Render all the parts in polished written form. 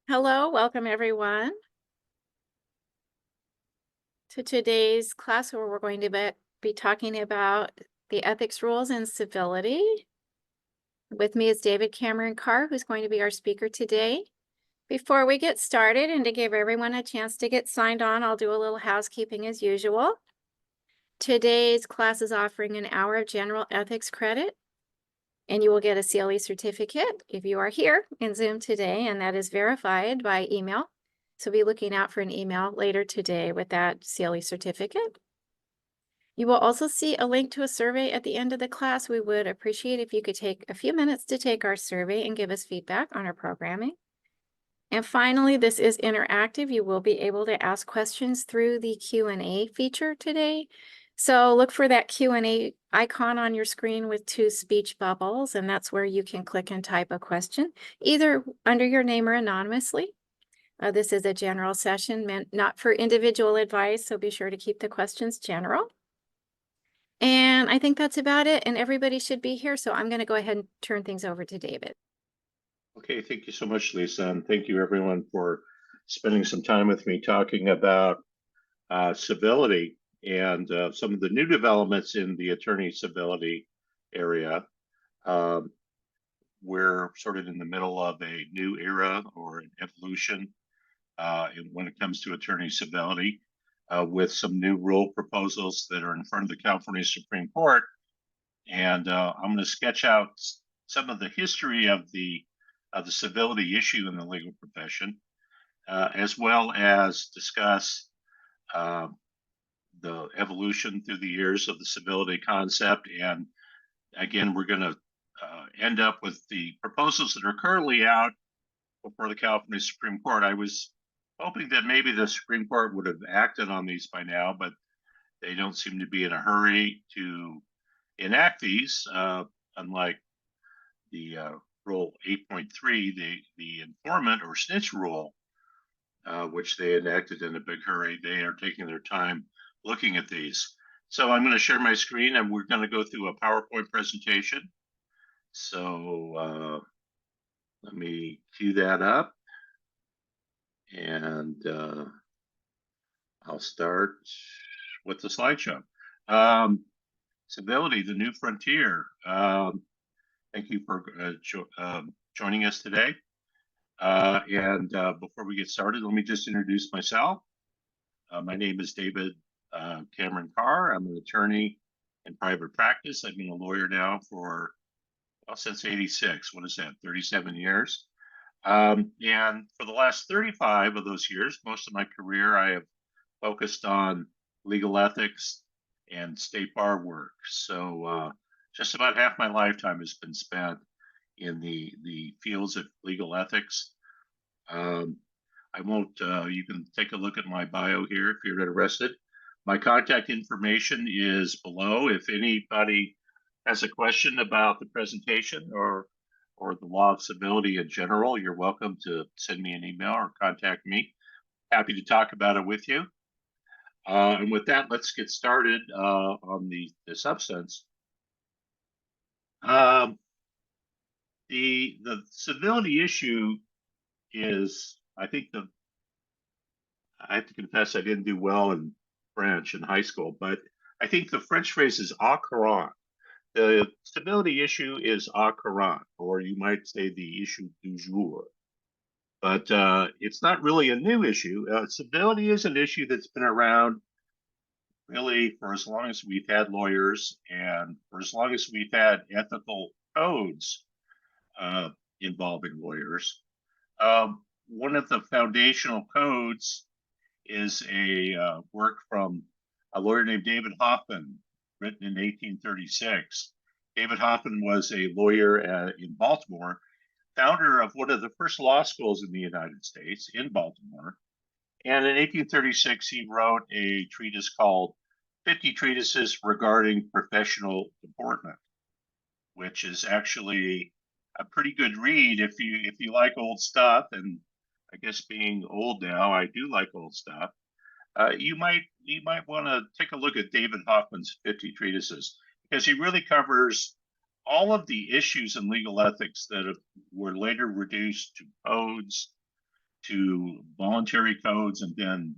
Hello, welcome everyone to today's class where we're going to be talking about the ethics rules in civility. With me is David Cameron Carr, who's going to be our speaker today. Before we get started and to give everyone a chance to get signed on, I'll do a little housekeeping as usual. Today's class is offering an hour of general ethics credit, and you will get a CLE certificate if you are here in Zoom today, and that is verified by email. So be looking out for an email later today with that CLE certificate. You will also see a link to a survey at the end of the class. We would appreciate if you could take a few minutes to take our survey and give us feedback on our programming. And finally, this is interactive. You will be able to ask questions through the Q&A feature today. So look for that Q&A icon on your screen with two speech bubbles, and that's where you can click and type a question, either under your name or anonymously. This is a general session meant not for individual advice, so be sure to keep the questions general. And I think that's about it, and everybody should be here, so I'm going to go ahead and turn things over to David. Okay, thank you so much, Lisa, and thank you everyone for spending some time with me talking about civility and some of the new developments in the attorney civility area. We're sort of in the middle of a new era or an evolution when it comes to attorney civility, with some new rule proposals that are in front of the California Supreme Court. And I'm going to sketch out some of the history of the civility issue in the legal profession, as well as discuss the evolution through the years of the civility concept. And again, we're going to end up with the proposals that are currently out before the California Supreme Court. I was hoping that maybe the Supreme Court would have acted on these by now, but they don't seem to be in a hurry to enact these, unlike the Rule 8.3, the informant or snitch rule, which they enacted in a big hurry. They are taking their time looking at these. So I'm going to share my screen and we're going to go through a PowerPoint presentation. So let me cue that up and I'll start with the slideshow. Civility, the new frontier. Thank you for joining us today. And before we get started, let me just introduce myself. My name is David Cameron Carr. I'm an attorney in private practice. I've been a lawyer now for, well, since '86. What is that, 37 years? And for the last 35 of those years, most of my career, I have focused on legal ethics and state bar work. So just about half my lifetime has been spent in the fields of legal ethics. I won't, you can take a look at my bio here if you're interested. My contact information is below. If anybody has a question about the presentation or the law of civility in general, you're welcome to send me an email or contact me. Happy to talk about it with you. And with that, let's get started on the substance. The civility issue is, I have to confess I didn't do well in French in high school, but I think the French phrase is au courant. The civility issue is au courant, or you might say the issue du jour. But it's not really a new issue. Civility is an issue that's been around really for as long as we've had lawyers and for as long as we've had ethical codes involving lawyers. One of the foundational codes is a work from a lawyer named David Hoffman, written in 1836. David Hoffman was a lawyer in Baltimore, founder of one of the first law schools in the United States in Baltimore. And in 1836, he wrote a treatise called 50 Treatises Regarding Professional Deportment, which is actually a pretty good read if you like old stuff. And I guess being old now, I do like old stuff. You might want to take a look at David Hoffman's 50 Treatises, because he really covers all of the issues in legal ethics that were later reduced to codes, to voluntary codes and then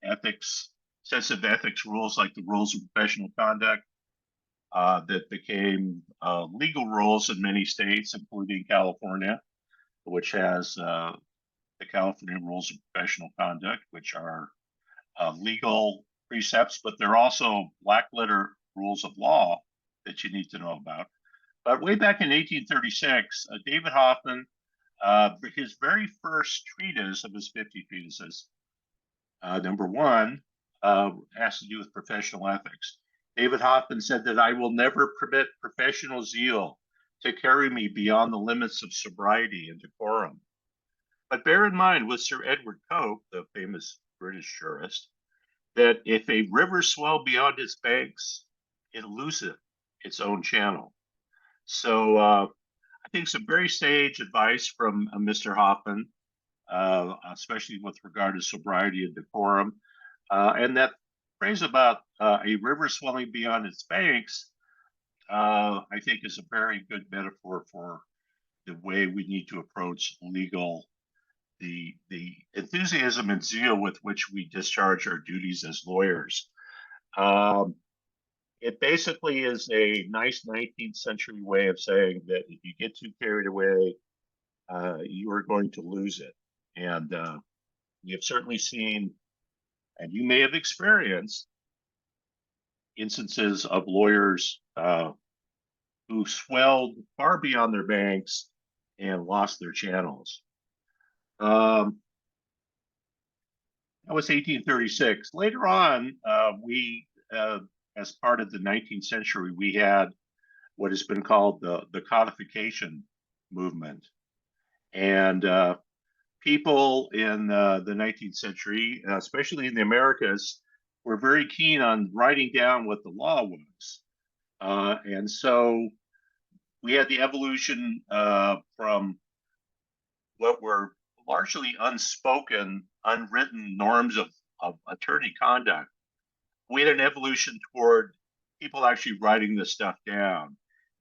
ethics, sets of ethics rules like the rules of professional conduct that became legal rules in many states, including California, which has the California Rules of Professional Conduct, which are legal precepts, but they're also black letter rules of law that you need to know about. But way back in 1836, David Hoffman, his very first treatise of his 50 treatises, number one, has to do with professional ethics. David Hoffman said that I will never permit professional zeal to carry me beyond the limits of sobriety and decorum. But bear in mind with Sir Edward Coke, the famous British jurist, that if a river swell beyond its banks, it loseth its own channel. So I think some very sage advice from Mr. Hoffman, especially with regard to sobriety and decorum. And that phrase about a river swelling beyond its banks, I think is a very good metaphor for the way we need to approach legal, the enthusiasm and zeal with which we discharge our duties as lawyers. It basically is a nice 19th century way of saying that if you get too carried away, you are going to lose it. And we have certainly seen, and you may have experienced, instances of lawyers who swelled far beyond their banks and lost their channels. That was 1836. Later on, as part of the 19th century, we had what has been called the codification movement. And people in the 19th century, especially in the Americas, were very keen on writing down what the law was. And so we had the evolution from what were largely unspoken, unwritten norms of attorney conduct. We had an evolution toward people actually writing this stuff down.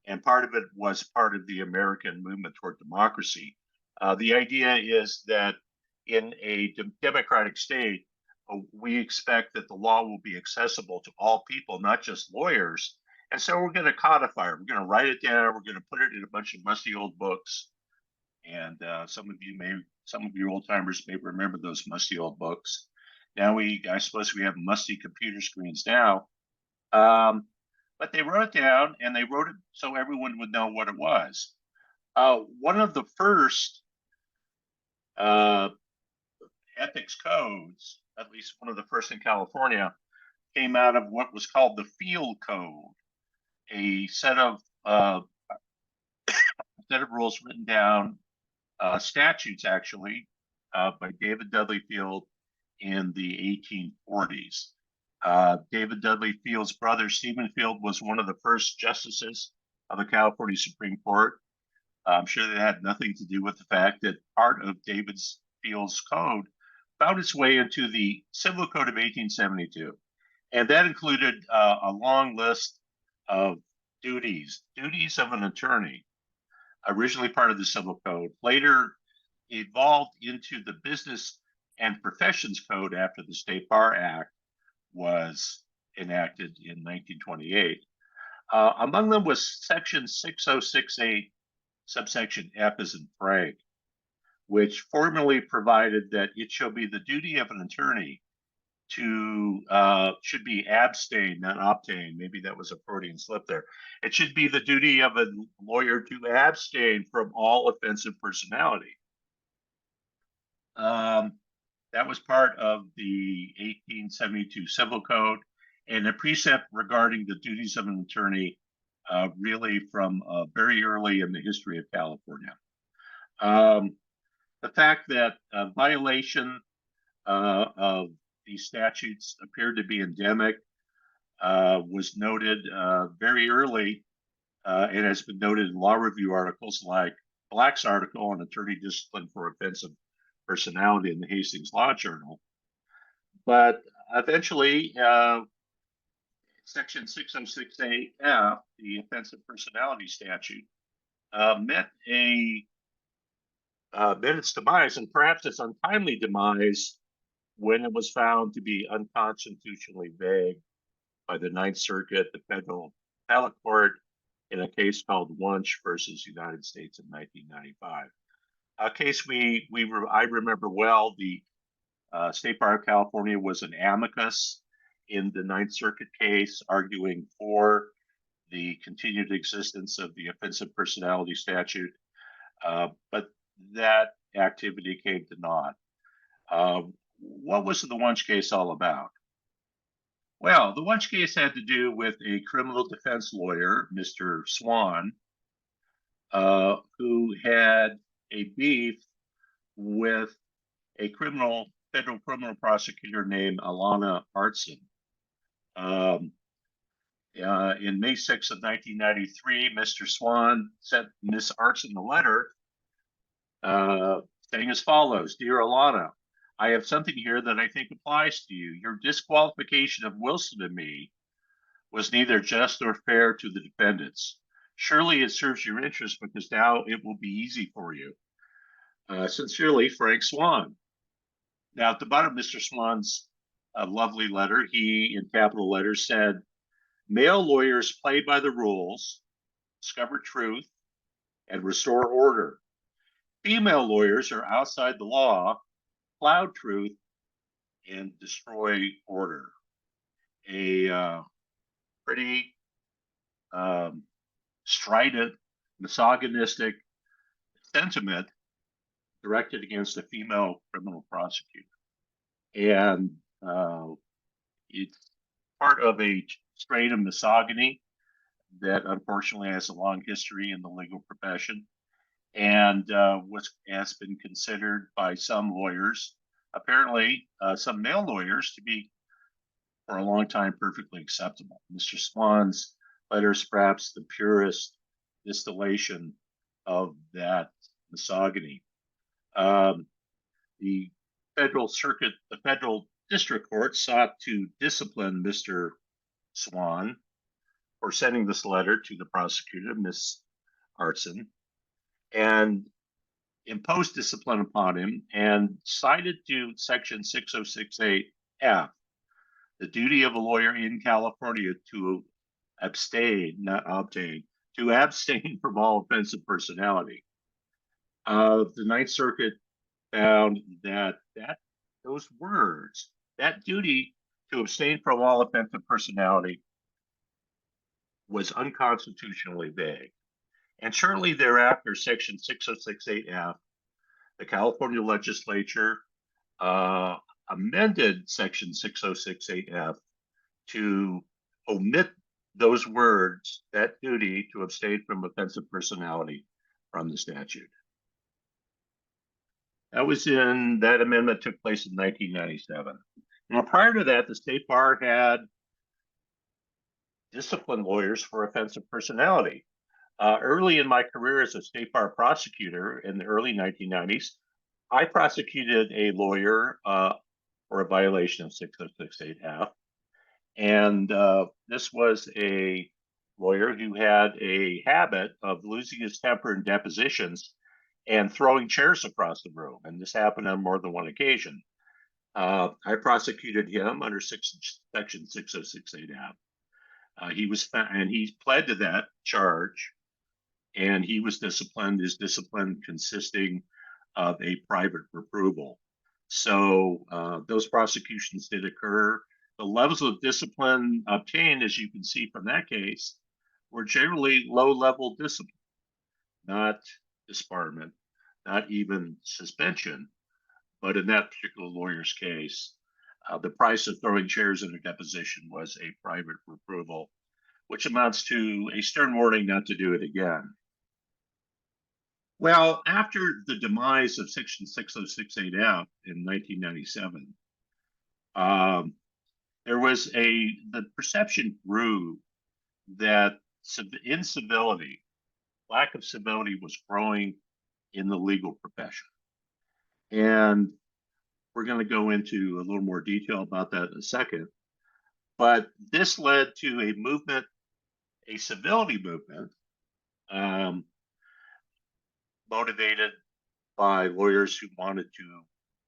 And part of it was part of the American movement toward democracy. The idea is that in a democratic state, we expect that the law will be accessible to all people, not just lawyers. And so we're going to codify it. We're going to write it down. We're going to put it in a bunch of musty old books. And some of you old timers may remember those musty old books. Now I suppose we have musty computer screens now. But they wrote it down, and they wrote it so everyone would know what it was. One of the first ethics codes, at least one of the first in California, came out of what was called the Field Code, a set of rules written down, statutes actually, by David Dudley Field in the 1840s. David Dudley Field's brother, Stephen Field, was one of the first justices of the California Supreme Court. I'm sure that had nothing to do with the fact that part of David Field's code found its way into the Civil Code of 1872. And that included a long list of duties of an attorney, originally part of the Civil Code, later evolved into the Business and Professions Code after the State Bar Act was enacted in 1928. Among them was section 6068, subsection F as in Frank, which formally provided that it shall be the duty of an attorney to, should be abstain, not obtain. Maybe that was a Freudian slip there. It should be the duty of a lawyer to abstain from all offensive personality. That was part of the 1872 Civil Code, and a precept regarding the duties of an attorney really from very early in the history of California. The fact that violation of these statutes appeared to be endemic was noted very early, and has been noted in law review articles like Black's article on attorney discipline for offensive personality in the Hastings Law Journal. But eventually, section 6068F, the offensive personality statute, met a met its demise, and perhaps its untimely demise, when it was found to be unconstitutionally vague by the Ninth Circuit, the Federal Appellate Court, in a case called Wunsch versus United States in 1995. A case I remember well. The State Bar of California was an amicus in the Ninth Circuit case, arguing for the continued existence of the offensive personality statute, but that activity came to naught. What was the Wunsch case all about? Well, the Wunsch case had to do with a criminal defense lawyer, Mr. Swan, who had a beef with a federal criminal prosecutor named Alana Artson. In May 6th of 1993, Mr. Swan sent Miss Artson a letter saying as follows: Dear Alana, I have something here that I think applies to you. Your disqualification of Wilson and me was neither just nor fair to the defendants. Surely it serves your interest because now it will be easy for you. Sincerely, Frank Swan. Now, at the bottom of Mr. Swan's lovely letter, he, in capital letters, said, male lawyers play by the rules, discover truth, and restore order. Female lawyers are outside the law, cloud truth, and destroy order. A pretty strident, misogynistic sentiment directed against a female criminal prosecutor. And it's part of a strain of misogyny that unfortunately has a long history in the legal profession, and has been considered by some lawyers, apparently some male lawyers, to be for a long time perfectly acceptable. Mr. Swan's letters, perhaps the purest distillation of that misogyny. The federal district court sought to discipline Mr. Swan for sending this letter to the prosecutor, Miss Artson, and imposed discipline upon him and cited to Section 6068F, the duty of a lawyer in California to abstain, not obtain, to abstain from all offensive personality. The Ninth Circuit found that those words, that duty to abstain from all offensive personality, was unconstitutionally vague. And shortly thereafter, Section 6068F, the California legislature amended Section 6068F to omit those words, that duty to abstain from offensive personality, from the statute. That amendment took place in 1997. Now, prior to that, the State Bar had disciplined lawyers for offensive personality. Early in my career as a State Bar prosecutor in the early 1990s, I prosecuted a lawyer for a violation of 6068F. And this was a lawyer who had a habit of losing his temper in depositions and throwing chairs across the room. And this happened on more than one occasion. I prosecuted him under Section 6068F. He pled to that charge, and he was disciplined. His discipline consisting of a private reproval. So those prosecutions did occur. The levels of discipline obtained, as you can see from that case, were generally low-level discipline, not disbarment, not even suspension. But in that particular lawyer's case, the price of throwing chairs in a deposition was a private reproval, which amounts to a stern warning not to do it again. Well, after the demise of Section 6068F in 1997, the perception grew that incivility, lack of civility, was growing in the legal profession. And we're going to go into a little more detail about that in a second. But this led to a movement, a civility movement, motivated by lawyers who wanted to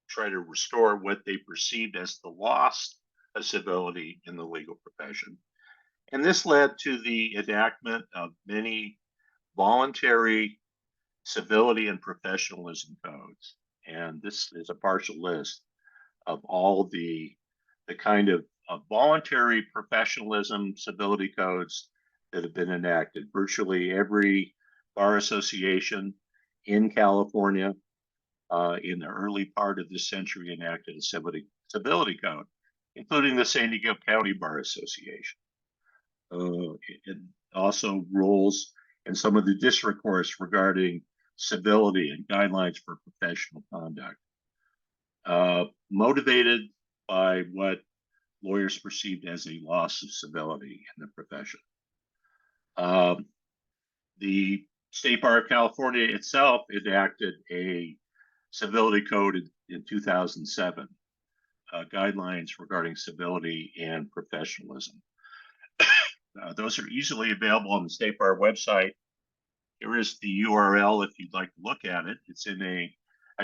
try to restore what they perceived as the loss of civility in the legal profession. And this led to the enactment of many voluntary civility and professionalism codes. And this is a partial list of all the kind of voluntary professionalism civility codes that have been enacted. Virtually every bar association in California in the early part of this century enacted a civility code, including the San Diego County Bar Association. It also rules in some of the district courts regarding civility and guidelines for professional conduct, motivated by what lawyers perceived as a loss of civility in the profession. The State Bar of California itself enacted a civility code in 2007, guidelines regarding civility and professionalism. Those are easily available on the State Bar website. Here is the URL if you'd like to look at it. It's in a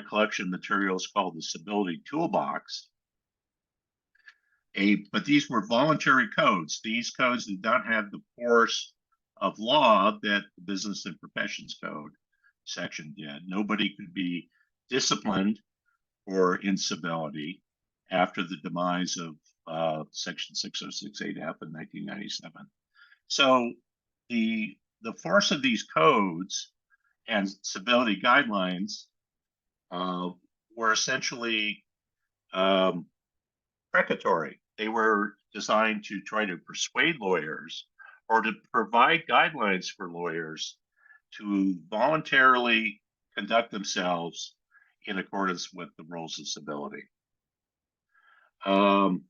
collection of materials called the Civility Toolbox. But these were voluntary codes. These codes did not have the force of law that the Business and Professions Code section did. Nobody could be disciplined for incivility after the demise of Section 6068F in 1997. So the force of these codes and civility guidelines were essentially precatory. They were designed to try to persuade lawyers or to provide guidelines for lawyers to voluntarily conduct themselves in accordance with the rules of civility. The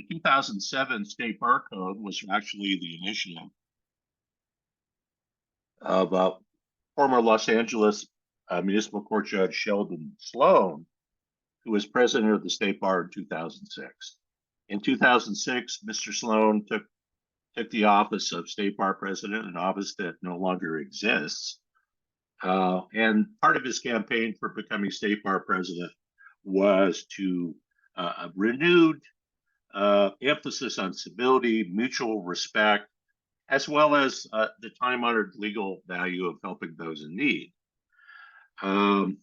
2007 State Bar Code was actually the initiative of former Los Angeles Municipal Court Judge Sheldon Sloan, who was president of the State Bar in 2006. In 2006, Mr. Sloan took the office of State Bar President, an office that no longer exists. And part of his campaign for becoming State Bar President was to a renewed emphasis on civility, mutual respect, as well as the time-honored legal value of helping those in need. In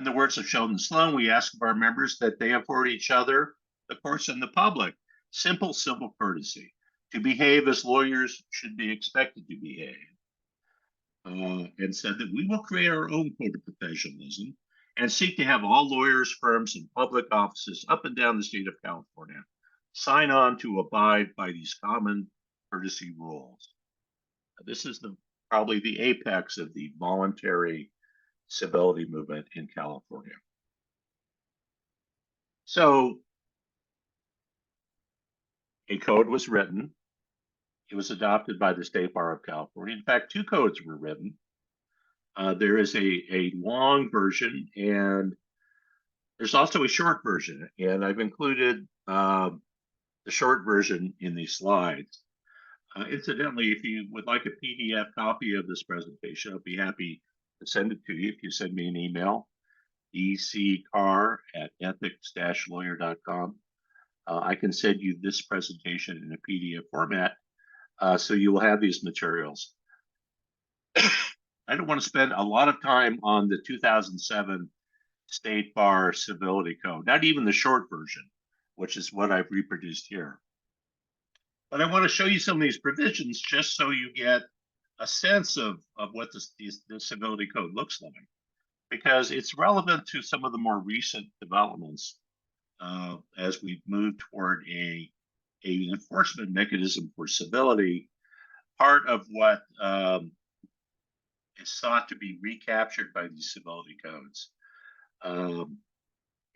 the words of Sheldon Sloan, we ask of our members that they afford each other, the courts, and the public simple civil courtesy to behave as lawyers should be expected to behave, and said that we will create our own code of professionalism and seek to have all lawyers, firms, and public offices up and down the state of California sign on to abide by these common courtesy rules. This is probably the apex of the voluntary civility movement in California. So a code was written. It was adopted by the State Bar of California. In fact, two codes were written. There is a long version, and there's also a short version. And I've included the short version in these slides. Incidentally, if you would like a PDF copy of this presentation, I'll be happy to send it to you if you send me an email, eccar@ethics-lawyer.com. I can send you this presentation in a PDF format, so you will have these materials. I don't want to spend a lot of time on the 2007 State Bar Civility Code, not even the short version, which is what I've reproduced here. But I want to show you some of these provisions just so you get a sense of what the Civility Code looks like, because it's relevant to some of the more recent developments as we move toward an enforcement mechanism for civility. Part of what is sought to be recaptured by these civility codes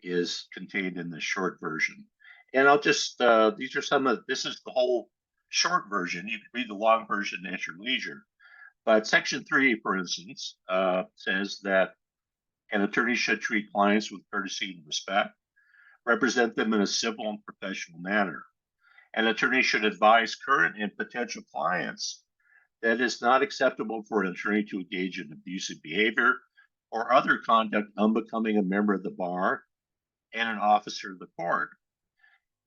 is contained in the short version. And I'll just, these are some of, this is the whole short version. You can read the long version at your leisure. But Section 3, for instance, says that an attorney should treat clients with courtesy and respect, represent them in a civil and professional manner. An attorney should advise current and potential clients that it's not acceptable for an attorney to engage in abusive behavior, or other conduct unbecoming a member of the bar and an officer of the court.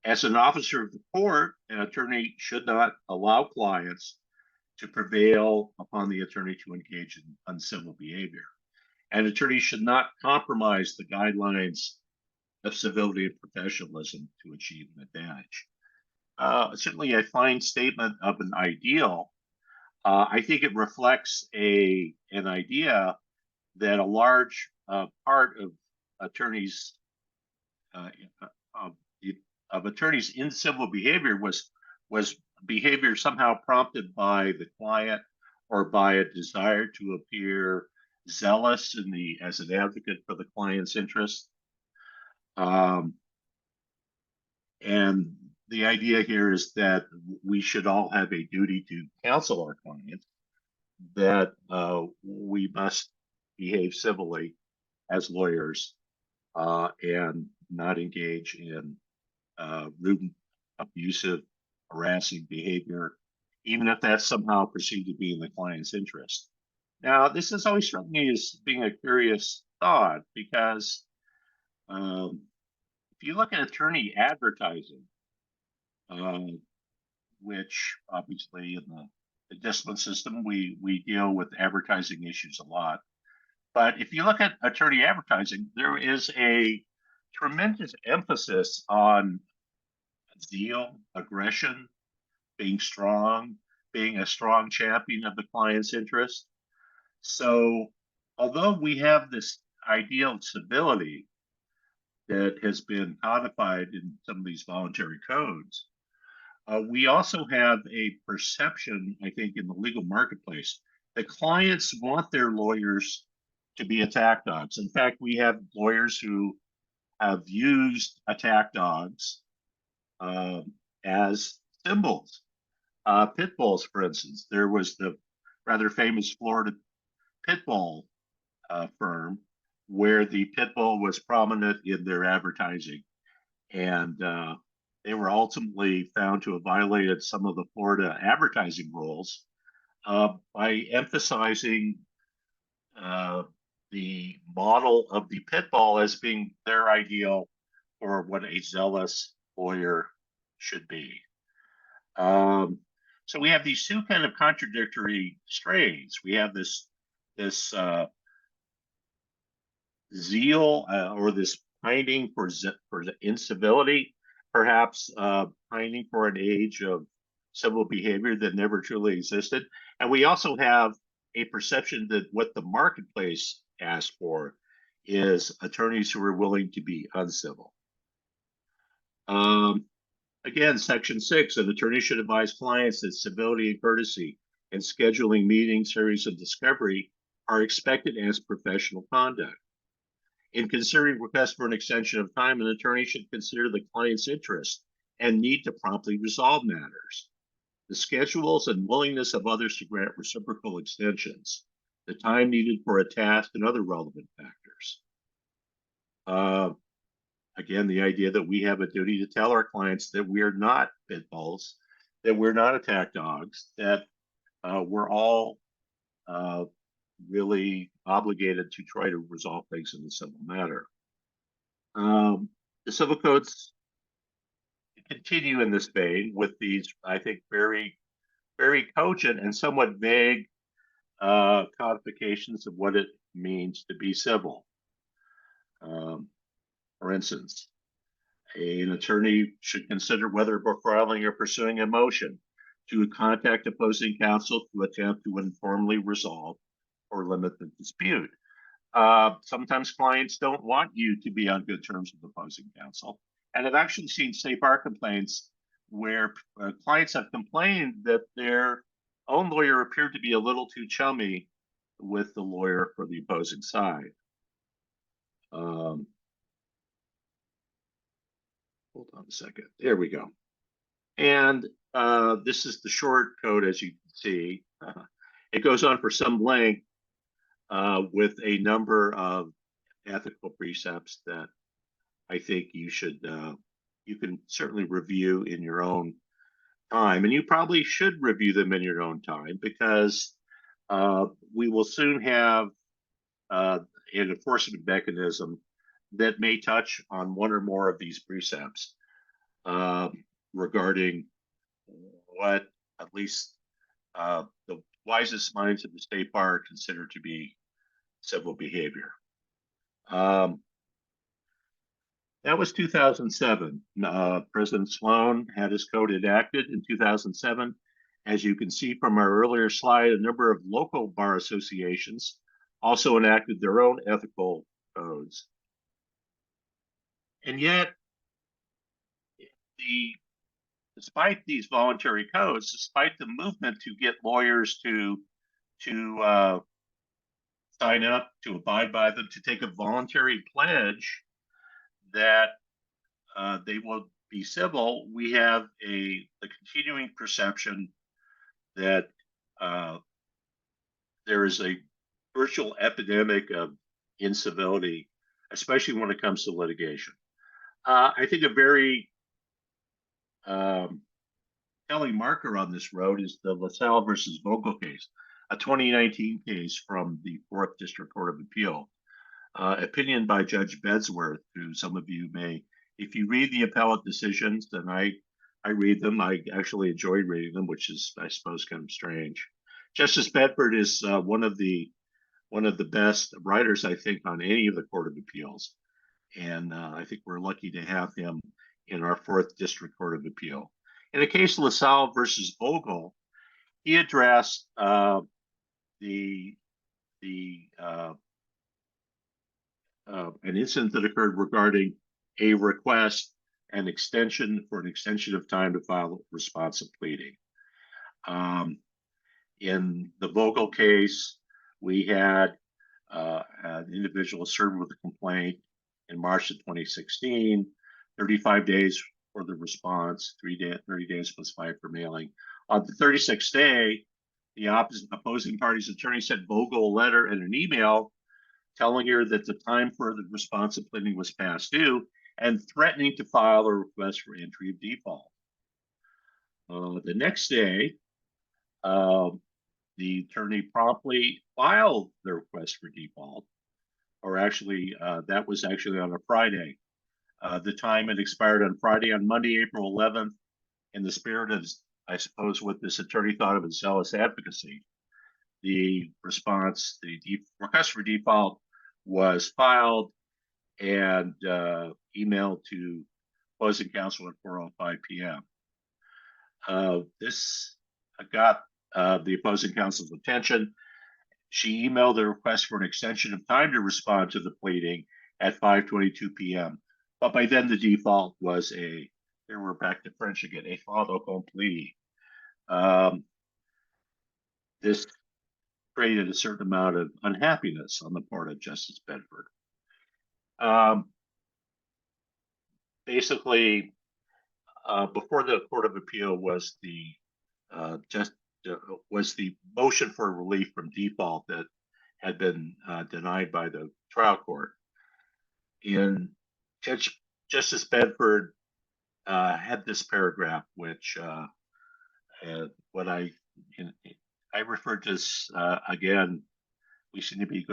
As an officer of the court, an attorney should not allow clients to prevail upon the attorney to engage in uncivil behavior. An attorney should not compromise the guidelines of civility and professionalism to achieve an advantage. Certainly a fine statement of an ideal. I think it reflects an idea that a large part of attorneys of, of attorneys in civil behavior was behavior somehow prompted by the client or by a desire to appear zealous as an advocate for the client's interest. And the idea here is that we should all have a duty to counsel our clients, that we must behave civilly as lawyers and not engage in rude, abusive, harassing behavior, even if that's somehow perceived to be in the client's interest. Now, this has always struck me as being a curious thought because if you look at attorney advertising, which obviously in the discipline system, we deal with advertising issues a lot. But if you look at attorney advertising, there is a tremendous emphasis on zeal, aggression, being strong, being a strong champion of the client's interest. So although we have this ideal of civility that has been codified in some of these voluntary codes, we also have a perception, I think, in the legal marketplace that clients want their lawyers to be attack dogs. In fact, we have lawyers who have used attack dogs as symbols. Pit bulls, for instance. There was the rather famous Florida pit bull firm where the pit bull was prominent in their advertising. And they were ultimately found to have violated some of the Florida advertising rules by emphasizing the model of the pit bull as being their ideal for what a zealous lawyer should be. So we have these two kind of contradictory strains. We have this zeal or this pining for incivility, perhaps pining for an age of civil behavior that never truly existed. And we also have a perception that what the marketplace asks for is attorneys who are willing to be uncivil. Again, Section 6, an attorney should advise clients that civility and courtesy in scheduling meetings, hearings, and discovery are expected as professional conduct. In considering requests for an extension of time, an attorney should consider the client's interest and need to promptly resolve matters, the schedules and willingness of others to grant reciprocal extensions, the time needed for a task, and other relevant factors. Again, the idea that we have a duty to tell our clients that we are not pit bulls, that we're not attack dogs, that we're all really obligated to try to resolve things in a civil matter. The civil codes continue in this vein with these, I think, very, very cogent and somewhat vague codifications of what it means to be civil. For instance, an attorney should consider whether before filing or pursuing a motion to contact opposing counsel to attempt to informally resolve or limit the dispute. Sometimes clients don't want you to be on good terms with opposing counsel. And I've actually seen state bar complaints where clients have complained that their own lawyer appeared to be a little too chummy with the lawyer for the opposing side. Hold on a second. There we go. And this is the short code, as you can see. It goes on for some length with a number of ethical precepts that I think you can certainly review in your own time. And you probably should review them in your own time because we will soon have an enforcement mechanism that may touch on one or more of these precepts regarding what at least the wisest minds of the state bar consider to be civil behavior. That was 2007. President Sloan had his code enacted in 2007. As you can see from our earlier slide, a number of local bar associations also enacted their own ethical codes. And yet, despite these voluntary codes, despite the movement to get lawyers to sign up, to abide by them, to take a voluntary pledge that they will be civil, we have the continuing perception that there is a virtual epidemic of incivility, especially when it comes to litigation. I think a very telling marker on this road is the LaSalle versus Vogel case, a 2019 case from the 4th District Court of Appeal. Opinion by Judge Bedsworth, who some of you may, if you read the appellate decisions, then I read them. I actually enjoy reading them, which is, I suppose, kind of strange. Justice Bedford is one of the best writers, I think, on any of the Court of Appeals, and I think we're lucky to have him in our 4th District Court of Appeal. In the case of LaSalle versus Vogel, he addressed an incident that occurred regarding a request, an extension of time to file a responsive pleading. In the Vogel case, we had an individual served with a complaint in March of 2016, 35 days for the response, 30 days plus 5 for mailing. On the 36th day, the opposing party's attorney sent Vogel a letter and an email telling her that the time for the responsive pleading was past due and threatening to file a request for entry of default. The next day, the attorney promptly filed the request for default, or actually, that was actually on a Friday. The time had expired on Friday. On Monday, April 11th, in the spirit of, I suppose, what this attorney thought of as zealous advocacy, the response, the request for default was filed and emailed to opposing counsel at 4:05 p.m. This got the opposing counsel's attention. She emailed a request for an extension of time to respond to the pleading at 5:22 p.m. But by then the default was here we're back to French again, a fait accompli. This created a certain amount of unhappiness on the part of Justice Bedford. Basically, before the Court of Appeal was the motion for relief from default that had been denied by the trial court. And Justice Bedford had this paragraph, which what I referred to as, again, we seem to be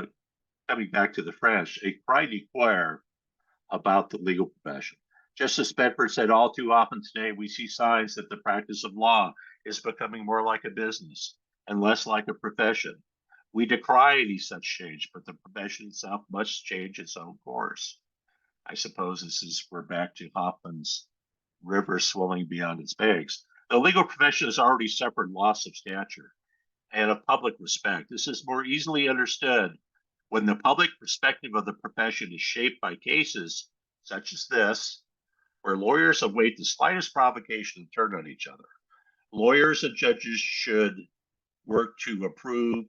coming back to the French, a cri de coeur about the legal profession. Justice Bedford said, all too often today, we see signs that the practice of law is becoming more like a business and less like a profession. We decry any such change, but the profession itself must change its own course. I suppose we're back to Hoffman's river swelling beyond its banks. The legal profession has already suffered loss of stature and of public respect. This is more easily understood when the public perspective of the profession is shaped by cases such as this, where lawyers await the slightest provocation to turn on each other. Lawyers and judges should work to approve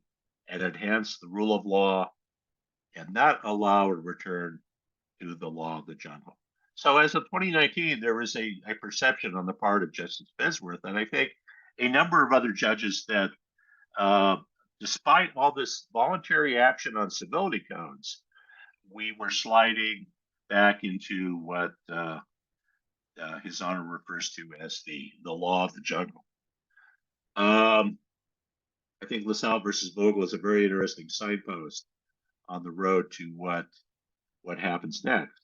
and enhance the rule of law and not allow a return to the law of the jungle. So as of 2019, there was a perception on the part of Justice Bedsworth, and I think a number of other judges that despite all this voluntary action on civility codes, we were sliding back into what His Honor refers to as the law of the jungle. I think LaSalle versus Vogel is a very interesting signpost on the road to what happens next.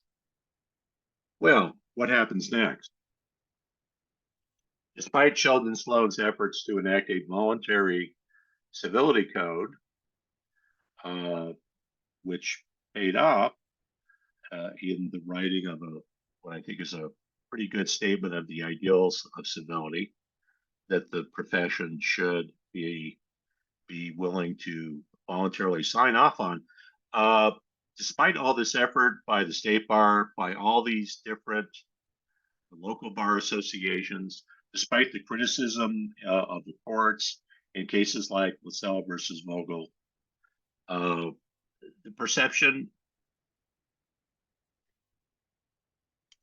Well, what happens next? Despite Sheldon Sloan's efforts to enact a voluntary civility code, uh, which paid off in the writing of what I think is a pretty good statement of the ideals of civility that the profession should be willing to voluntarily sign off on. Despite all this effort by the state bar, by all these different local bar associations, despite the criticism of the courts in cases like LaSalle versus Vogel, the perception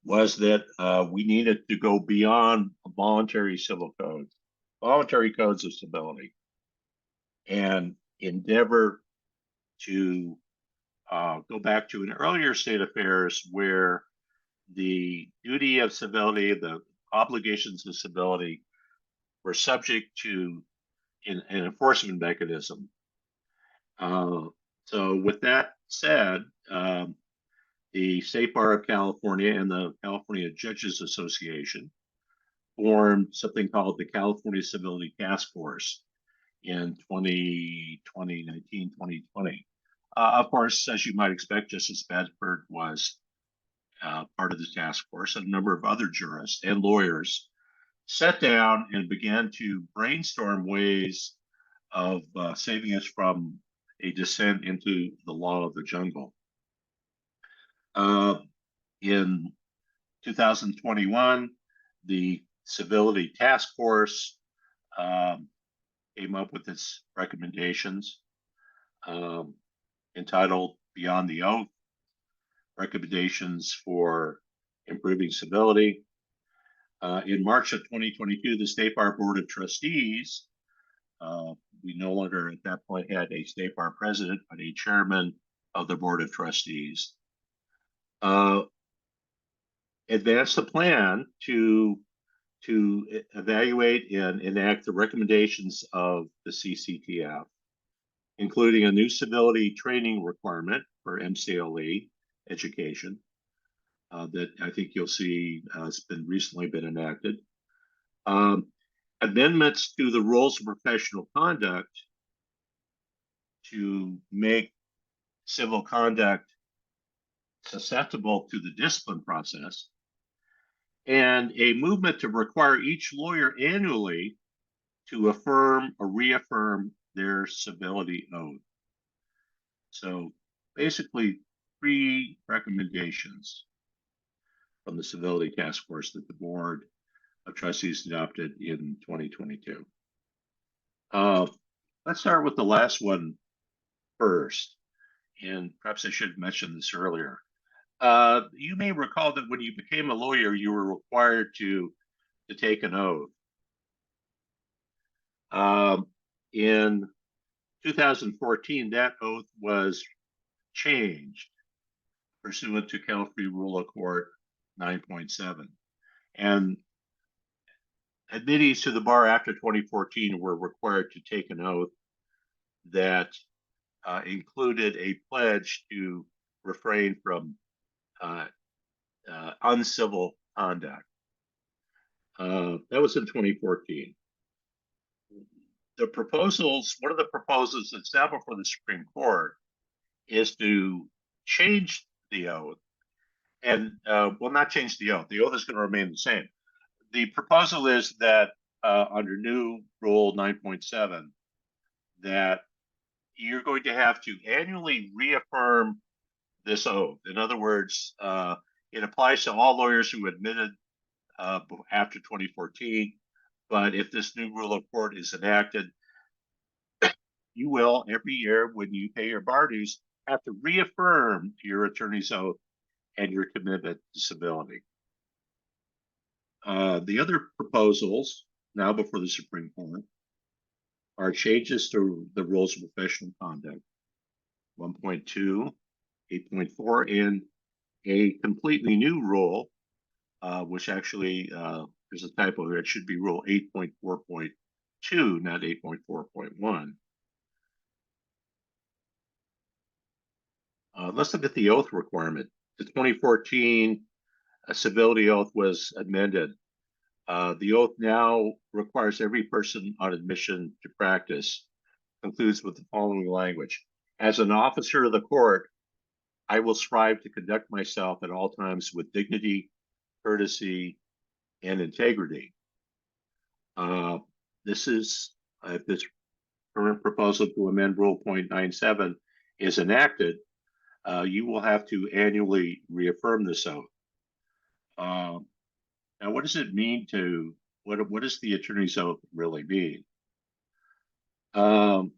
was that we needed to go beyond voluntary civil codes, voluntary codes of civility, and endeavor to go back to an earlier state of affairs where the duty of civility, the obligations of civility were subject to an enforcement mechanism. So with that said, the State Bar of California and the California Judges Association formed something called the California Civility Task Force in 2020. Of course, as you might expect, Justice Bedford was part of the task force, and a number of other jurists and lawyers sat down and began to brainstorm ways of saving us from a descent into the law of the jungle. In 2021, the Civility Task Force came up with its recommendations entitled Beyond the Oath, Recommendations for Improving Civility. In March of 2022, the State Bar Board of Trustees, we no longer at that point had a State Bar president, but a chairman of the Board of Trustees, advanced a plan to evaluate and enact the recommendations of the CCTF, including a new civility training requirement for MCLE education that I think you'll see has recently been enacted. Amendments to the rules of professional conduct to make civil conduct susceptible to the discipline process, and a movement to require each lawyer annually to affirm or reaffirm their civility oath. So basically, 3 recommendations from the Civility Task Force that the Board of Trustees adopted in 2022. Let's start with the last one first, and perhaps I should have mentioned this earlier. You may recall that when you became a lawyer, you were required to take an oath. In 2014, that oath was changed pursuant to California Rule of Court 9.7. And admittees to the bar after 2014 were required to take an oath that included a pledge to refrain from uncivil conduct. That was in 2014. One of the proposals that's now before the Supreme Court is to change the oath, and not change the oath. The oath is going to remain the same. The proposal is that under new Rule 9.7, that you're going to have to annually reaffirm this oath. In other words, it applies to all lawyers who admitted after 2014. But if this new rule of court is enacted, you will every year when you pay your bar dues have to reaffirm your attorney's oath and your commitment to civility. The other proposals now before the Supreme Court are changes to the rules of professional conduct, 1.2, 8.4, and a completely new rule, which actually there's a typo here. It should be Rule 8.4.2, not 8.4.1. Let's look at the oath requirement. The 2014 civility oath was amended. The oath now requires every person on admission to practice, concludes with the following language. As an officer of the court, I will strive to conduct myself at all times with dignity, courtesy, and integrity. This is, if this current proposal to amend Rule 0.97 is enacted, you will have to annually reaffirm this oath. Now, what does it mean to, what does the attorney's oath really mean? The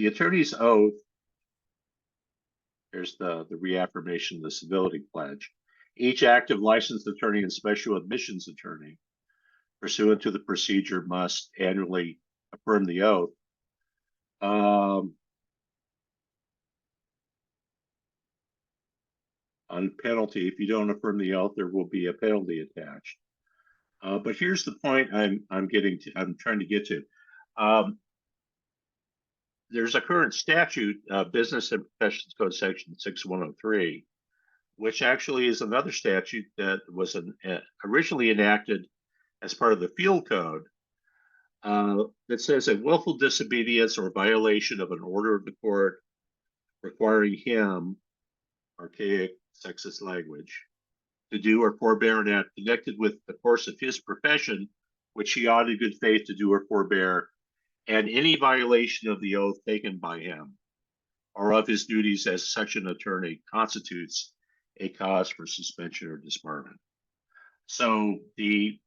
attorney's oath, here's the reaffirmation of the civility pledge. Each active licensed attorney and special admissions attorney, pursuant to the procedure, must annually affirm the oath. On penalty, if you don't affirm the oath, there will be a penalty attached. But here's the point I'm trying to get to. There's a current statute, Business and Professions Code Section 6103, which actually is another statute that was originally enacted as part of the Field Code, that says a willful disobedience or violation of an order of the court requiring him, archaic sexist language, to do or forbear an act connected with the course of his profession, which he ought in good faith to do or forbear, and any violation of the oath taken by him or of his duties as such an attorney constitutes a cause for suspension or disbarment. So the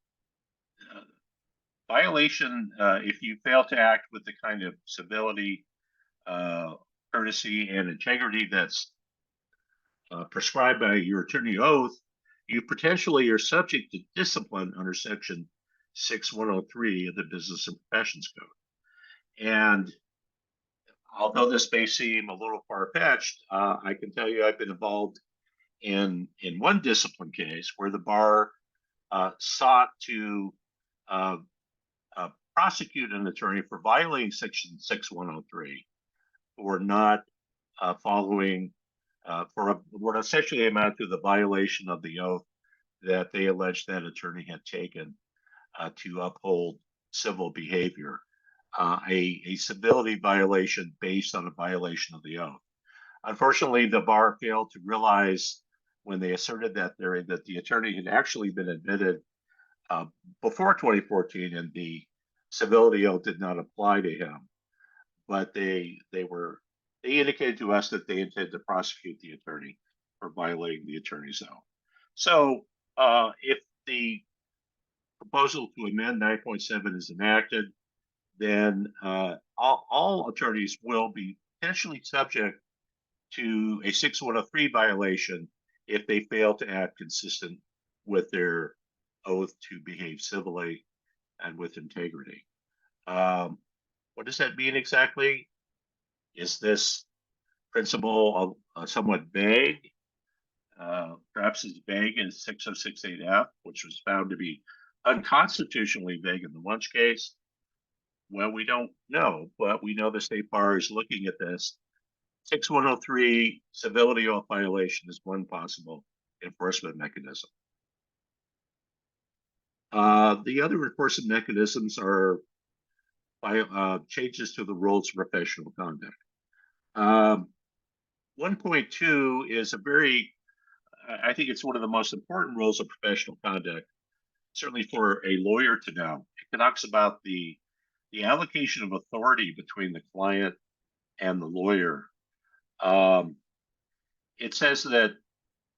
violation, if you fail to act with the kind of civility, courtesy, and integrity that's prescribed by your attorney oath, you potentially are subject to discipline under Section 6103 of the Business and Professions Code. And although this may seem a little far-fetched, I can tell you I've been involved in one discipline case where the bar sought to prosecute an attorney for violating Section 6103 for not following for what essentially amounted to the violation of the oath that they alleged that attorney had taken to uphold civil behavior, a civility violation based on a violation of the oath. Unfortunately, the bar failed to realize when they asserted that theory that the attorney had actually been admitted before 2014 and the civility oath did not apply to him. But they indicated to us that they intended to prosecute the attorney for violating the attorney's oath. So if the proposal to amend 9.7 is enacted, then all attorneys will be potentially subject to a 6103 violation if they fail to act consistent with their oath to behave civilly and with integrity. What does that mean exactly? Is this principle somewhat vague? Perhaps as vague as 6068F, which was found to be unconstitutionally vague in the Wunsch case? Well, we don't know, but we know the state bar is looking at this. 6103 civility oath violation is one possible enforcement mechanism. The other enforcement mechanisms are changes to the rules of professional conduct. 1.2 is a very, I think it's one of the most important rules of professional conduct, certainly for a lawyer to know. It talks about the allocation of authority between the client and the lawyer. It says that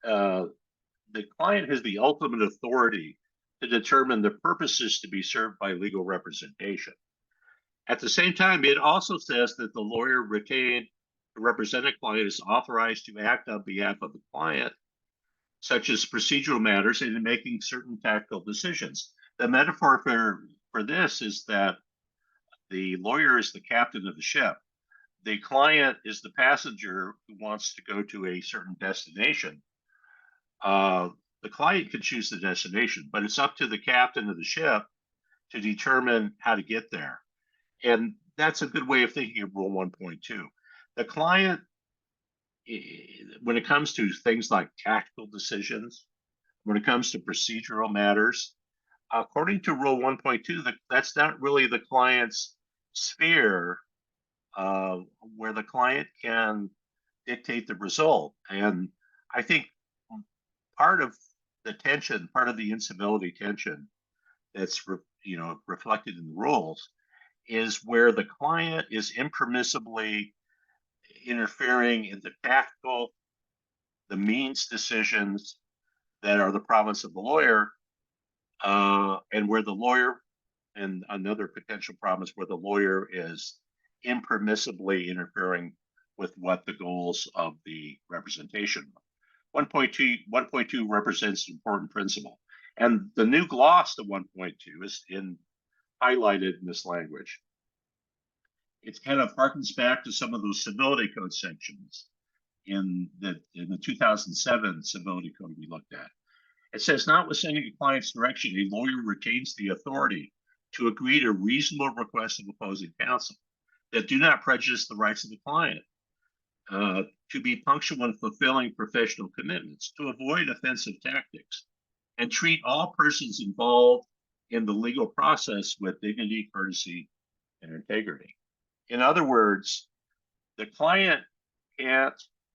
the client has the ultimate authority to determine the purposes to be served by legal representation. At the same time, it also says that the lawyer retained to represent a client is authorized to act on behalf of the client, such as procedural matters and in making certain tactical decisions. The metaphor for this is that the lawyer is the captain of the ship. The client is the passenger who wants to go to a certain destination. The client can choose the destination, but it's up to the captain of the ship to determine how to get there. And that's a good way of thinking of Rule 1.2. The client, when it comes to things like tactical decisions, when it comes to procedural matters, according to Rule 1.2, that's not really the client's sphere where the client can dictate the result. And I think part of the tension, part of the incivility tension that's reflected in the rules is where the client is impermissibly interfering in the tactical, the means decisions that are the province of the lawyer, and where the lawyer, and another potential problem is where the lawyer is impermissibly interfering with what the goals of the representation are. 1.2 represents an important principle. And the new gloss to 1.2 is highlighted in this language. It kind of harkens back to some of those civility code sections in the 2007 civility code we looked at. It says, notwithstanding a client's direction, a lawyer retains the authority to agree to reasonable requests of opposing counsel that do not prejudice the rights of the client, to be punctual in fulfilling professional commitments, to avoid offensive tactics, and treat all persons involved in the legal process with dignity, courtesy, and integrity. In other words, the client can't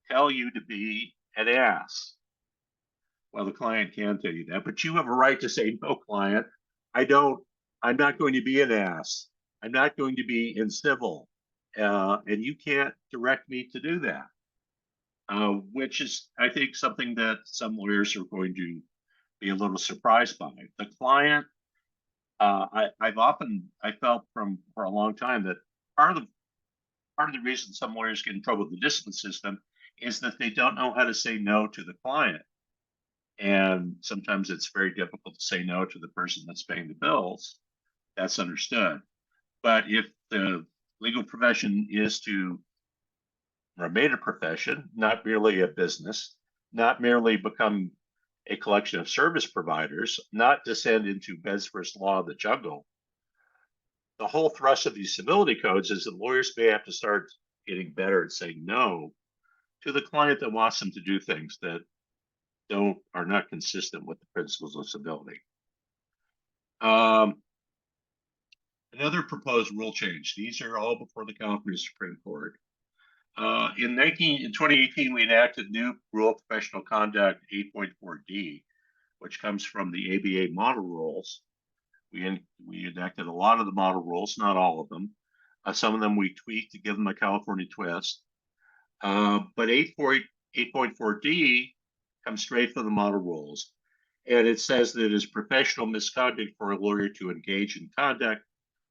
tell you to be an ass. Well, the client can tell you that, but you have a right to say, no, client, I'm not going to be an ass. I'm not going to be incivil. And you can't direct me to do that, which is, I think, something that some lawyers are going to be a little surprised by. The client, I felt for a long time that part of the reason some lawyers get in trouble with the discipline system is that they don't know how to say no to the client. And sometimes it's very difficult to say no to the person that's paying the bills. That's understood. But if the legal profession is to remain a profession, not merely a business, not merely become a collection of service providers, not descend into Bed's first law of the jungle, the whole thrust of these civility codes is that lawyers may have to start getting better at saying no to the client that wants them to do things that are not consistent with the principles of civility. Another proposed rule change. These are all before the California Supreme Court. In 2018, we enacted new Rule of Professional Conduct 8.4D, which comes from the ABA model rules. We enacted a lot of the model rules, not all of them. Some of them we tweaked to give them a California twist. But 8.4D comes straight from the model rules. And it says that it is professional misconduct for a lawyer to engage in conduct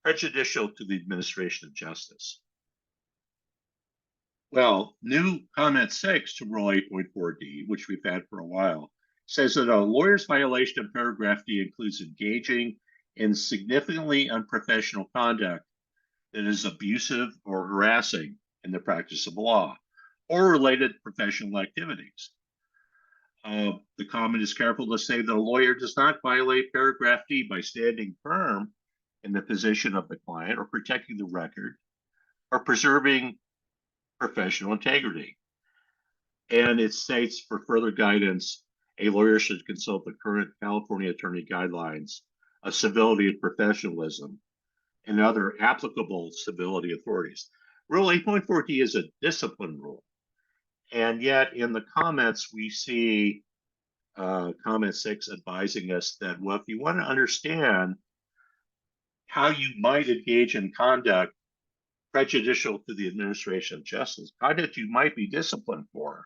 prejudicial to the administration of justice. Well, new comment 6 to Rule 8.4D, which we've had for a while, says that a lawyer's violation of paragraph D includes engaging in significantly unprofessional conduct that is abusive or harassing in the practice of law or related professional activities. The comment is careful to say that a lawyer does not violate paragraph D by standing firm in the position of the client or protecting the record or preserving professional integrity. And it states for further guidance, a lawyer should consult the current California attorney guidelines of civility and professionalism and other applicable civility authorities. Rule 8.4D is a discipline rule. And yet in the comments, we see comment 6 advising us that, well, if you want to understand how you might engage in conduct prejudicial to the administration of justice, conduct you might be disciplined for,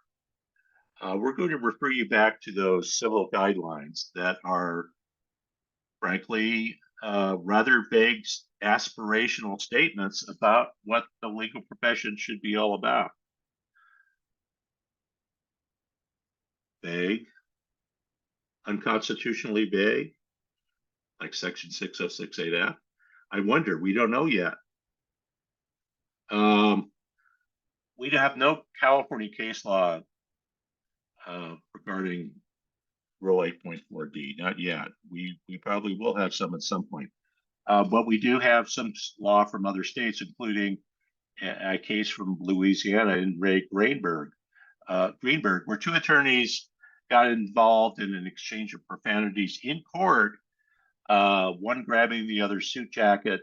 we're going to refer you back to those civil guidelines that are, frankly, rather vague aspirational statements about what the legal profession should be all about. Vague, unconstitutionally vague, like Section 6068F. I wonder, we don't know yet. We have no California case law regarding Rule 8.4D, not yet. We probably will have some at some point. But we do have some law from other states, including a case from Louisiana in Ray Greenberg, where two attorneys got involved in an exchange of profanities in court, one grabbing the other's suit jacket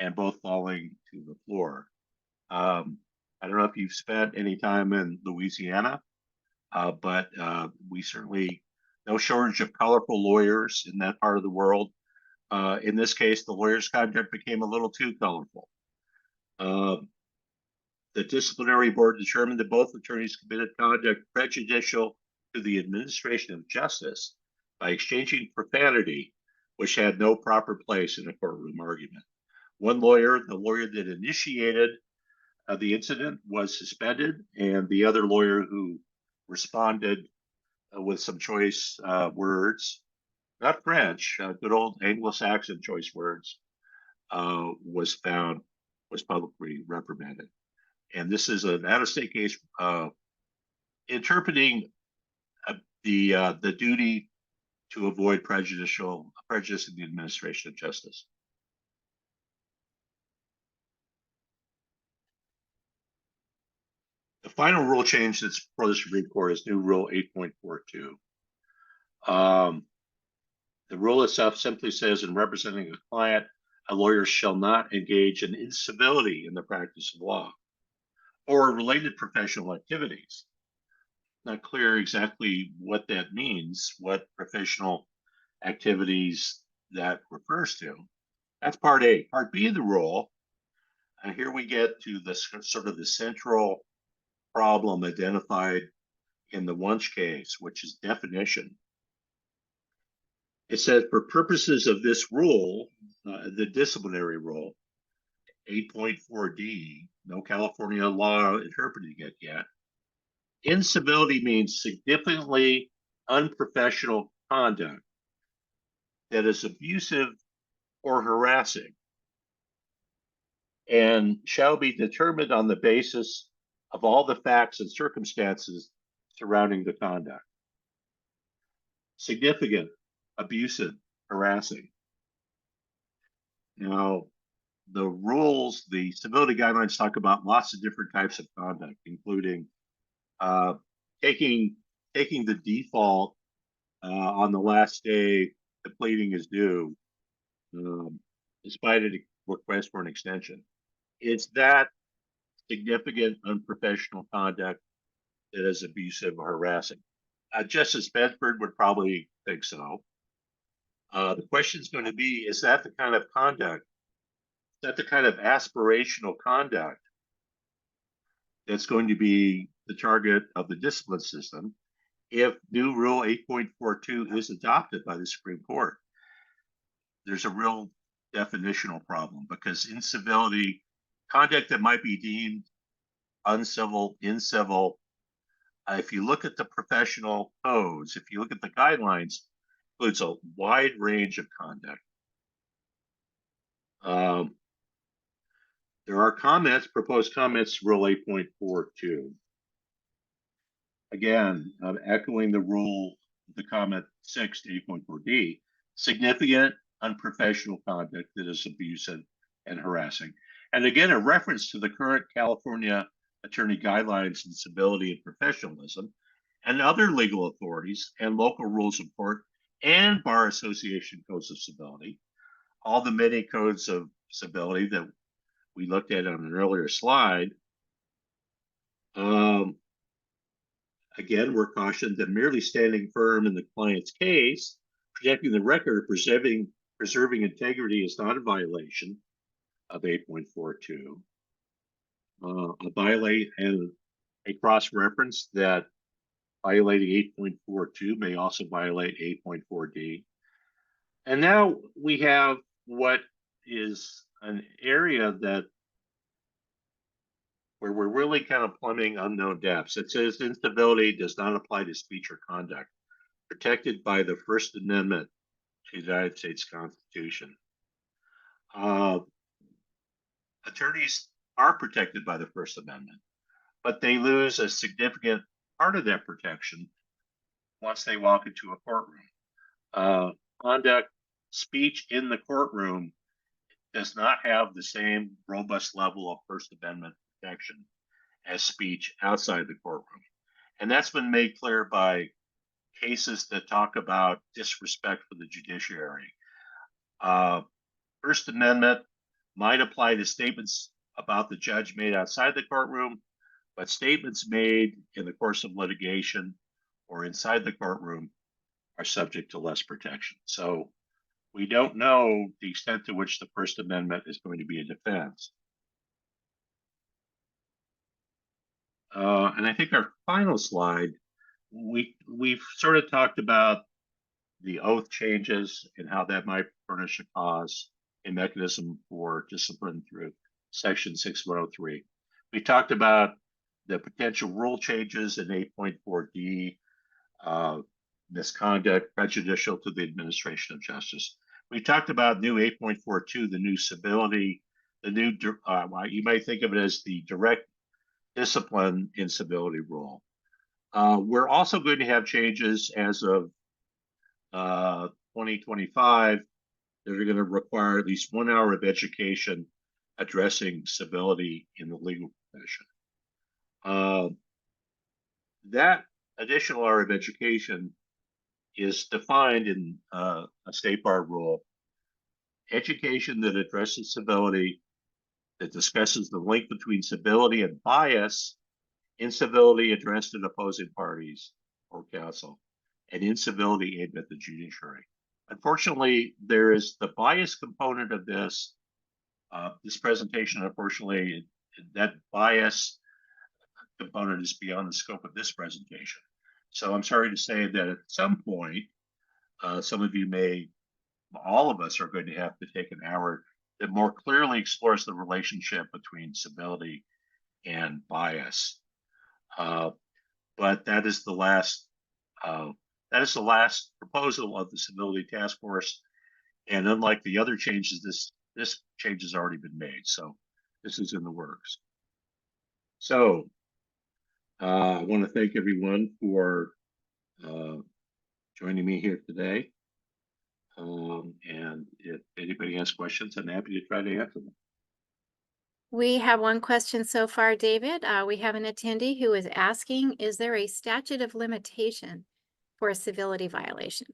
and both falling to the floor. I don't know if you've spent any time in Louisiana, but we certainly no shortage of colorful lawyers in that part of the world. In this case, the lawyer's conduct became a little too colorful. The disciplinary board determined that both attorneys committed conduct prejudicial to the administration of justice by exchanging profanity, which had no proper place in a courtroom argument. One lawyer, the lawyer that initiated the incident, was suspended, and the other lawyer who responded with some choice words, not French, good old Anglo-Saxon choice words, was publicly reprimanded. And this is an out-of-state case interpreting the duty to avoid prejudice in the administration of justice. The final rule change that's before the Supreme Court is new Rule 8.42. The rule itself simply says, in representing a client, a lawyer shall not engage in incivility in the practice of law or related professional activities. Not clear exactly what that means, what professional activities that refers to. That's part A. Part B of the rule, and here we get to the sort of the central problem identified in the Wunsch case, which is definition. It says, for purposes of this rule, the disciplinary rule, 8.4D, no California law interpreting it yet, incivility means significantly unprofessional conduct that is abusive or harassing and shall be determined on the basis of all the facts and circumstances surrounding the conduct. Significant, abusive, harassing. Now, the rules, the civility guidelines talk about lots of different types of conduct, including taking the default on the last day the pleading is due, despite a request for an extension. It's that significant unprofessional conduct that is abusive or harassing. Justice Bedford would probably think so. The question is going to be, is that the kind of conduct, is that the kind of aspirational conduct that's going to be the target of the discipline system if new Rule 8.42 is adopted by the Supreme Court? There's a real definitional problem, because incivility, conduct that might be deemed uncivil, incivil, if you look at the professional codes, if you look at the guidelines, includes a wide range of conduct. There are comments, proposed comments to Rule 8.42. Again, echoing the rule, the comment 6 to 8.4D, significant unprofessional conduct that is abusive and harassing. And again, a reference to the current California attorney guidelines in civility and professionalism and other legal authorities and local rules of court and Bar Association codes of civility, all the many codes of civility that we looked at on an earlier slide. Again, we're cautioned that merely standing firm in the client's case, protecting the record, preserving integrity is not a violation of 8.42. A cross-reference that violating 8.42 may also violate 8.4D. And now we have what is an area that where we're really kind of plumbing unknown depths. It says incivility does not apply to speech or conduct protected by the First Amendment to the United States Constitution. Attorneys are protected by the First Amendment, but they lose a significant part of that protection once they walk into a courtroom. Conduct, speech in the courtroom does not have the same robust level of First Amendment protection as speech outside the courtroom. And that's been made clear by cases that talk about disrespect for the judiciary. First Amendment might apply to statements about the judge made outside the courtroom, but statements made in the course of litigation or inside the courtroom are subject to less protection. So we don't know the extent to which the First Amendment is going to be a defense. And I think our final slide, we've sort of talked about the oath changes and how that might furnish a cause, a mechanism for discipline through Section 6103. We talked about the potential rule changes in 8.4D, misconduct prejudicial to the administration of justice. We talked about new 8.42, the new civility, the new, you might think of it as the direct discipline in civility rule. We're also going to have changes as of 2025 that are going to require at least 1 hour of education addressing civility in the legal profession. That additional hour of education is defined in a state bar rule. Education that addresses civility, that discusses the link between civility and bias, incivility addressed at opposing parties or counsel, and incivility aimed at the judiciary. Unfortunately, there is the bias component of this. This presentation, unfortunately, that bias component is beyond the scope of this presentation. So I'm sorry to say that at some point, some of you may, all of us are going to have to take an hour that more clearly explores the relationship between civility and bias. But that is the last proposal of the Civility Task Force. And unlike the other changes, this change has already been made. So this is in the works. So I want to thank everyone for joining me here today. And if anybody has questions, I'm happy to try to answer them. We have one question so far, David. We have an attendee who is asking, is there a statute of limitation for a civility violation?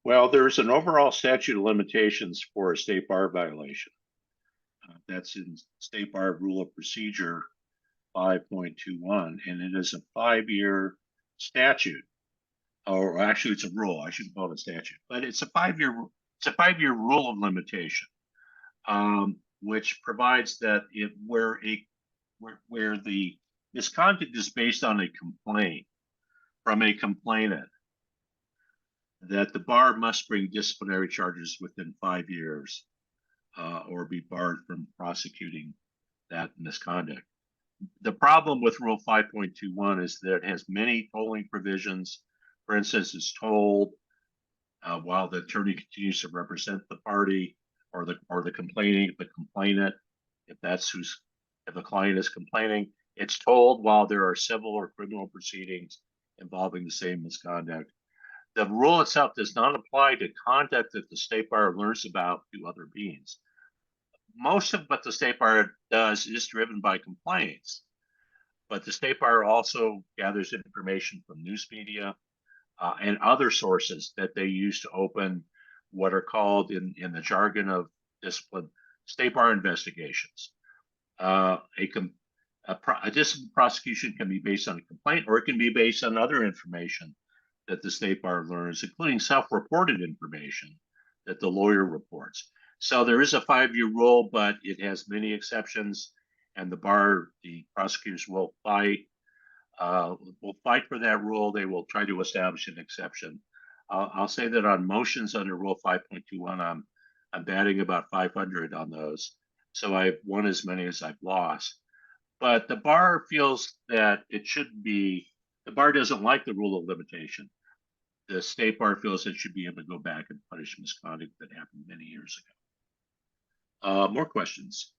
Well, there's an overall statute of limitations for a state bar violation. That's in State Bar Rule of Procedure 5.21, and it is a 5-year statute. Or actually, it's a rule. I shouldn't call it a statute, but it's a 5-year rule of limitation, which provides that where the misconduct is based on a complaint from a complainant, that the bar must bring disciplinary charges within 5 years, or be barred from prosecuting that misconduct. The problem with Rule 5.21 is that it has many tolling provisions. For instance, it's told while the attorney continues to represent the party or the complainant, if the client is complaining, it's told while there are civil or criminal proceedings involving the same misconduct. The rule itself does not apply to conduct that the state bar learns about to other beings. Most of what the state bar does is driven by complaints, but the state bar also gathers information from news media and other sources that they use to open what are called in the jargon of discipline state bar investigations. A discipline prosecution can be based on a complaint, or it can be based on other information that the state bar learns, including self-reported information that the lawyer reports. So there is a 5-year rule, but it has many exceptions, and the prosecutors will fight for that rule. They will try to establish an exception. I'll say that on motions under Rule 5.21, I'm batting about 500 on those. So I've won as many as I've lost. But the bar feels that it shouldn't be, the bar doesn't like the rule of limitation. The state bar feels it should be able to go back and punish misconduct that happened many years ago. More questions?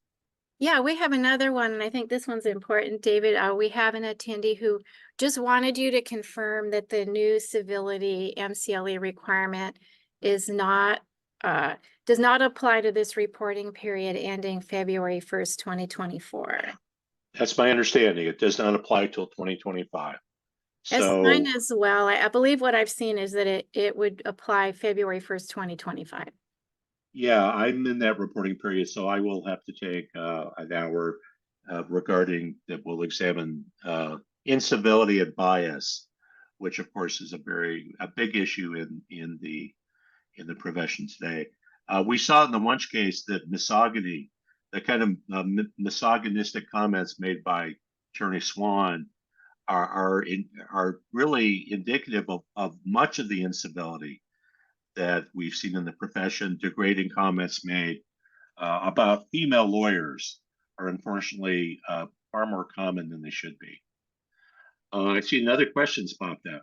Yeah, we have another one, and I think this one's important, David. We have an attendee who just wanted you to confirm that the new civility MCLE requirement is not does not apply to this reporting period ending February 1st, 2024. That's my understanding. It does not apply till 2025. As mine So as well. I believe what I've seen is that it would apply February 1st, 2025. yeah, I'm in that reporting period, so I will have to take an hour regarding that. We'll examine incivility and bias, which of course is a big issue in the profession today. We saw in the Wunsch case that misogyny, the kind of misogynistic comments made by Attorney Swan, are really indicative of much of the incivility that we've seen in the profession. Degrading comments made about female lawyers are unfortunately far more common than they should be. I see another question's popped up.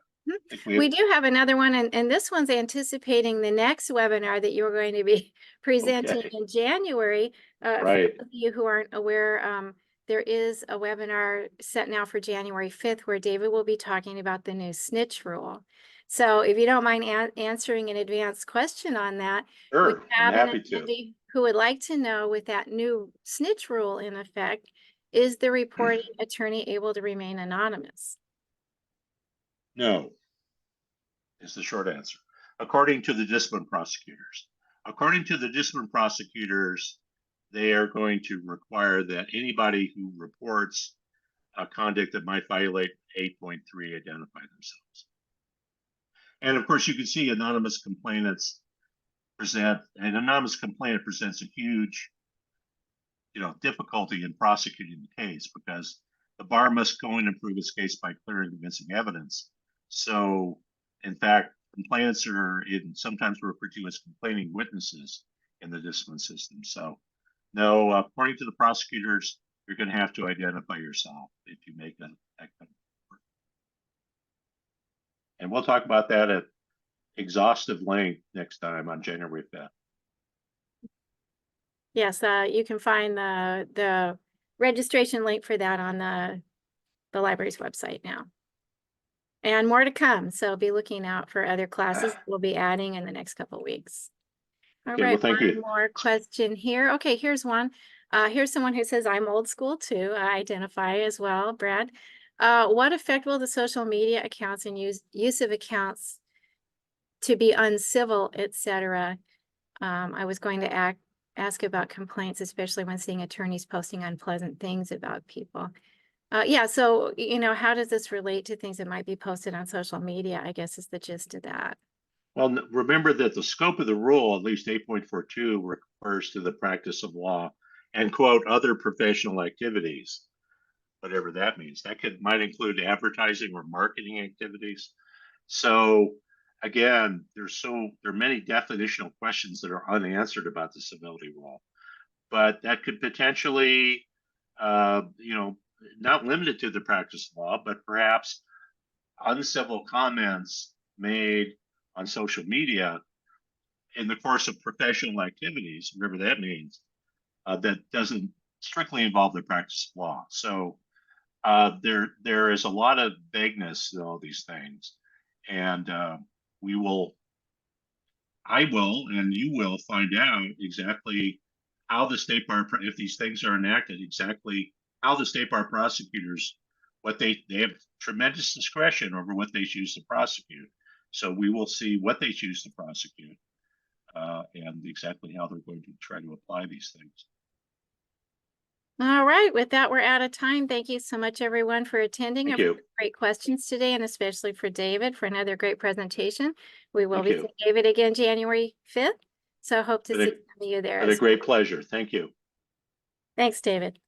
We do have another one, and this one's anticipating the next webinar that you're going to be presenting Okay. in January. For Right. those of you who aren't aware, there is a webinar set now for January 5th where David will be talking about the new snitch rule. So if you don't mind answering an advanced question on that, we Sure, I'm have an happy to. attendee who would like to know, with that new snitch rule in effect, is the reporting attorney able to remain anonymous? No, is the short answer. According to the discipline prosecutors. According to the discipline prosecutors, they are going to require that anybody who reports a conduct that might violate 8.3 identify themselves. And of course, you can see anonymous complainants an anonymous complainant presents a huge, difficulty in prosecuting the case because the bar must go in and prove its case by clear and convincing evidence. So, in fact, complainants are sometimes referred to as complaining witnesses in the discipline system. So, no, according to the prosecutors, you're going to have to identify yourself if you make that kind of report. And we'll talk about that at exhaustive length next time on January 5th. Yes, you can find the registration link for that on the library's website now. And more to come, so be looking out for other classes we'll be adding in the next couple of weeks. All Okay, right, well, thank one you. more question here. Okay, here's one. Here's someone who says, I'm old school too. I identify as well, Brad. What effect will the social media accounts and use of accounts to be uncivil, etc.? I was going to ask about complaints, especially when seeing attorneys posting unpleasant things about people. Yeah, so, how does this relate to things that might be posted on social media, I guess is the gist of that. Well, remember that the scope of the rule, at least 8.42, refers to the practice of law and quote, other professional activities, whatever that means. That might include advertising or marketing activities. So again, there are many definitional questions that are unanswered about the civility rule, but that could potentially, not limited to the practice of law, but perhaps uncivil comments made on social media in the course of professional activities, whatever that means, that doesn't strictly involve the practice of law. So there is a lot of vagueness in all these things, and I will, and you will find out exactly how the state bar, if these things are enacted, exactly how the state bar prosecutors, what they have tremendous discretion over what they choose to prosecute. So we will see what they choose to prosecute and exactly how they're going to try to apply these things. All right, with that, we're out of time. Thank you so much, everyone, for attending. Thank you. Great questions today, and especially for David for another great presentation. We will Thank be you. seeing David again January 5th. So hope to see some of you there. Been a great pleasure. Thank you. Thanks, David.